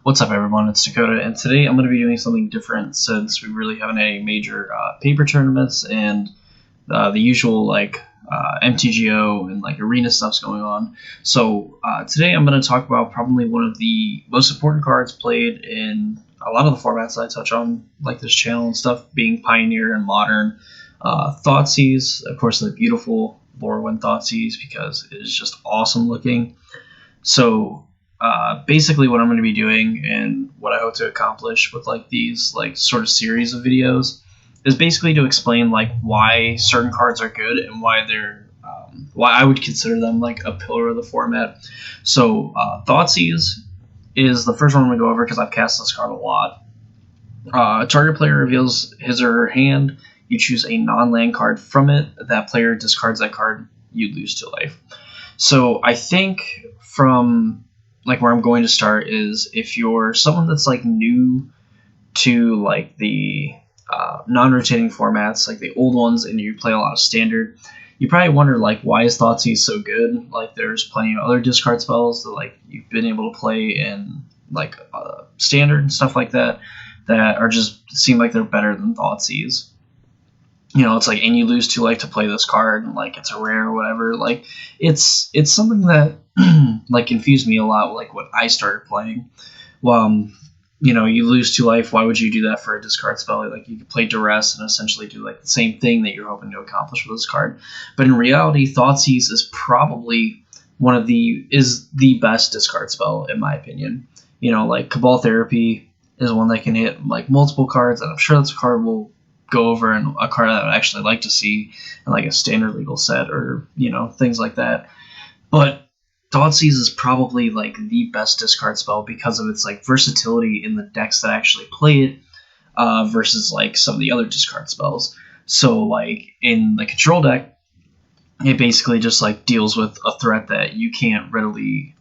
What's up, everyone? It's Dakota, and today I'm going to be doing something different since we really haven't had any major paper tournaments and the usual MTGO and like arena stuff's going on. So today I'm going to talk about probably one of the most important cards played in a lot of the formats that I touch on, like this channel and stuff, being Pioneer and Modern. Thoughtseize, of course, the beautiful Lorwyn Thoughtseize because it is just awesome looking. So basically what I'm going to be doing and what I hope to accomplish with like these like sort of series of videos is basically to explain like why certain cards are good and why why I would consider them like a pillar of the format. So Thoughtseize is the first one I'm going to go over because I've cast this card a lot. Target player reveals his or her hand. You choose a non-land card from it. That player discards that card. You lose 2 life. So I think from like where I'm going to start is if you're someone that's like new to like the non-rotating formats, like the old ones, and you play a lot of standard, you probably wonder like why is Thoughtseize so good? Like there's plenty of other discard spells that like you've been able to play in like standard and stuff like that that are just seem like they're better than Thoughtseize. You know, it's like, and you lose 2 life to play this card, and like it's a rare or whatever. Like it's something that like confused me a lot. Like when I started playing, well, you know, you lose 2 life. Why would you do that for a discard spell? Like you could play Duress and essentially do like the same thing that you're hoping to accomplish with this card. But in reality, Thoughtseize is probably is the best discard spell in my opinion. You know, like Cabal Therapy is one that can hit like multiple cards, and I'm sure that's a card we'll go over, and a card that I'd actually like to see in like a standard legal set or, you know, things like that. But Thoughtseize is probably like the best discard spell because of its like versatility in the decks that actually play it versus like some of the other discard spells. So like in the control deck, it basically just like deals with a threat that you can't readily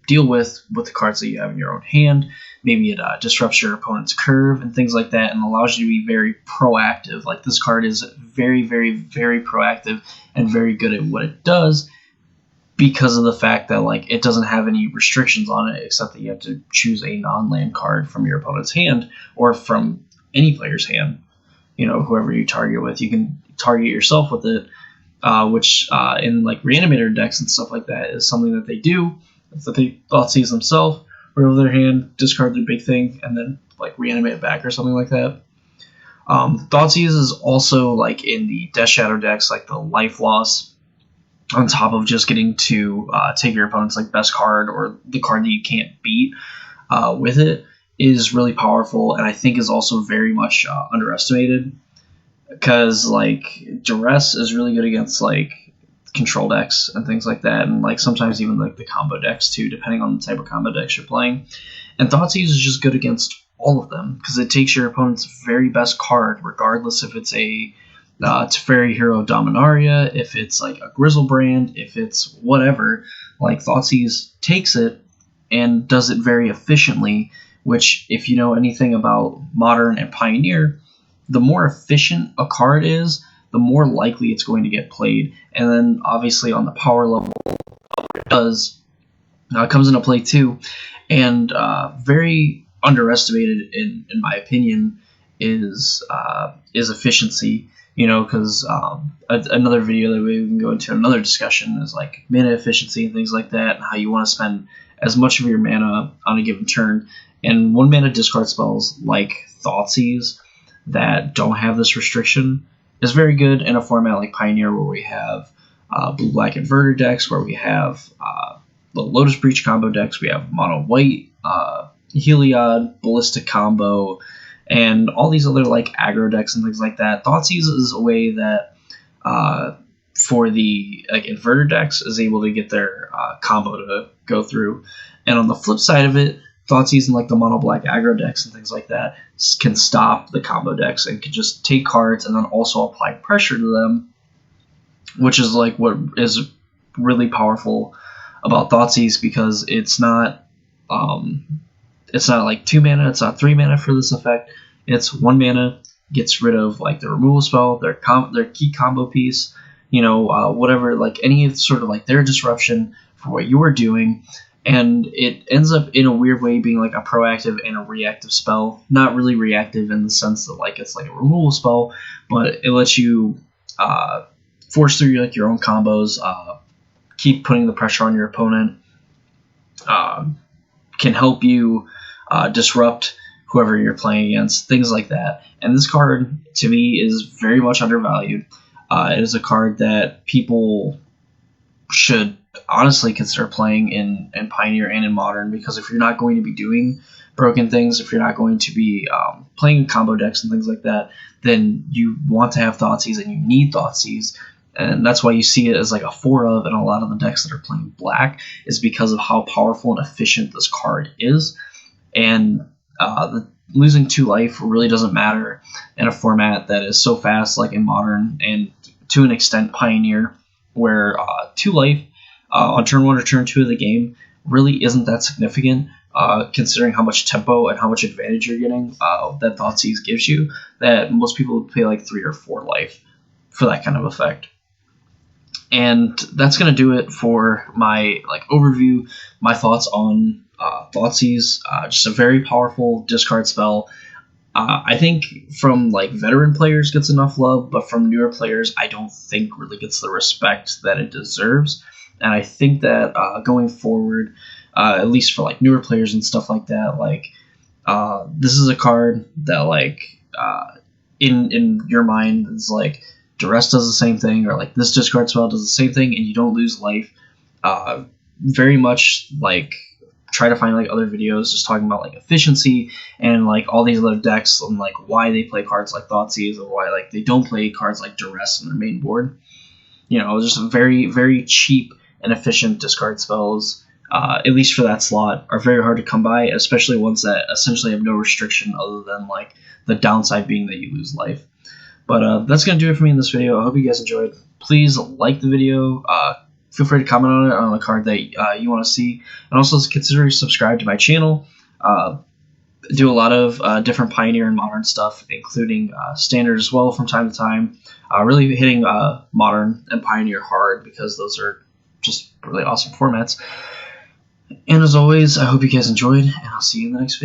deal with the cards that you have in your own hand. Maybe it disrupts your opponent's curve and things like that, and allows you to be very proactive. Like this card is very, very, very proactive and very good at what it does because of the fact that like it doesn't have any restrictions on it except that you have to choose a non-land card from your opponent's hand or from any player's hand. You know, whoever you target with, you can target yourself with it. Which in like reanimator decks and stuff like that is something that they do. It's that they Thoughtseize themselves, reveal their hand, discard their big thing, and then like reanimate it back or something like that. Thoughtseize is also like in the Death Shadow decks, like the life loss, on top of just getting to take your opponent's like best card or the card that you can't beat with it, is really powerful, and I think is also very much underestimated. Because like Duress is really good against like control decks and things like that, and like sometimes even like the combo decks too, depending on the type of combo decks you're playing. And Thoughtseize is just good against all of them because it takes your opponent's very best card, regardless if it's a Teferi Hero Dominaria, if it's like a Grizzlebrand, if it's whatever. Like Thoughtseize takes it and does it very efficiently. Which, if you know anything about Modern and Pioneer, the more efficient a card is, the more likely it's going to get played. And then obviously on the power level it does comes into play too. And very underestimated in my opinion is efficiency. You know, because another video that we can go into another discussion is like mana efficiency and things like that, and how you want to spend as much of your mana on a given turn. And 1 mana discard spells like Thoughtseize that don't have this restriction is very good in a format like Pioneer, where we have blue-black inverter decks, where we have the Lotus Breach combo decks, we have mono-white, Heliod, Ballistic combo, and all these other like aggro decks and things like that. Thoughtseize is a way that for the like inverter decks is able to get their combo to go through. And on the flip side of it, Thoughtseize and like the mono black aggro decks and things like that can stop the combo decks and can just take cards and then also apply pressure to them, which is like what is really powerful about Thoughtseize, because it's not like 2 mana, it's not 3 mana for this effect. It's 1 mana, gets rid of like the removal spell, their key combo piece, you know, whatever, like any sort of like their disruption for what you are doing, and it ends up in a weird way being like a proactive and a reactive spell. Not really reactive in the sense that like it's like a removal spell, but it lets you force through like your own combos, keep putting the pressure on your opponent, can help you disrupt whoever you're playing against, things like that. And this card to me is very much undervalued. It is a card that people should honestly consider playing in Pioneer and in Modern, because if you're not going to be doing broken things, if you're not going to be playing combo decks and things like that, then you want to have Thoughtseize and you need Thoughtseize. And that's why you see it as like a 4 of in a lot of the decks that are playing black, is because of how powerful and efficient this card is. And losing 2 life really doesn't matter in a format that is so fast like in Modern, and to an extent Pioneer, where 2 life on turn 1 or turn 2 of the game really isn't that significant, considering how much tempo and how much advantage you're getting that Thoughtseize gives you, that most people would pay like 3 or 4 life for that kind of effect. And that's going to do it for my like overview, my thoughts on Thoughtseize. Just a very powerful discard spell. I think from like veteran players gets enough love, but from newer players I don't think really gets the respect that it deserves. And I think that going forward, at least for like newer players and stuff like that, like this is a card that like in your mind is like Duress does the same thing, or like this discard spell does the same thing, and you don't lose life. Very much like try to find like other videos just talking about like efficiency and like all these other decks and like why they play cards like Thoughtseize, or why like they don't play cards like Duress on their main board. You know, just very, very cheap and efficient discard spells, at least for that slot, are very hard to come by, especially ones that essentially have no restriction other than like the downside being that you lose life. But that's going to do it for me in this video. I hope you guys enjoyed. Please like the video. Feel free to comment on it, on a card that you want to see. And also consider subscribe to my channel. Do a lot of different Pioneer and Modern stuff, including Standard as well from time to time. Really hitting Modern and Pioneer hard, because those are just really awesome formats. And as always, I hope you guys enjoyed, and I'll see you in the next video.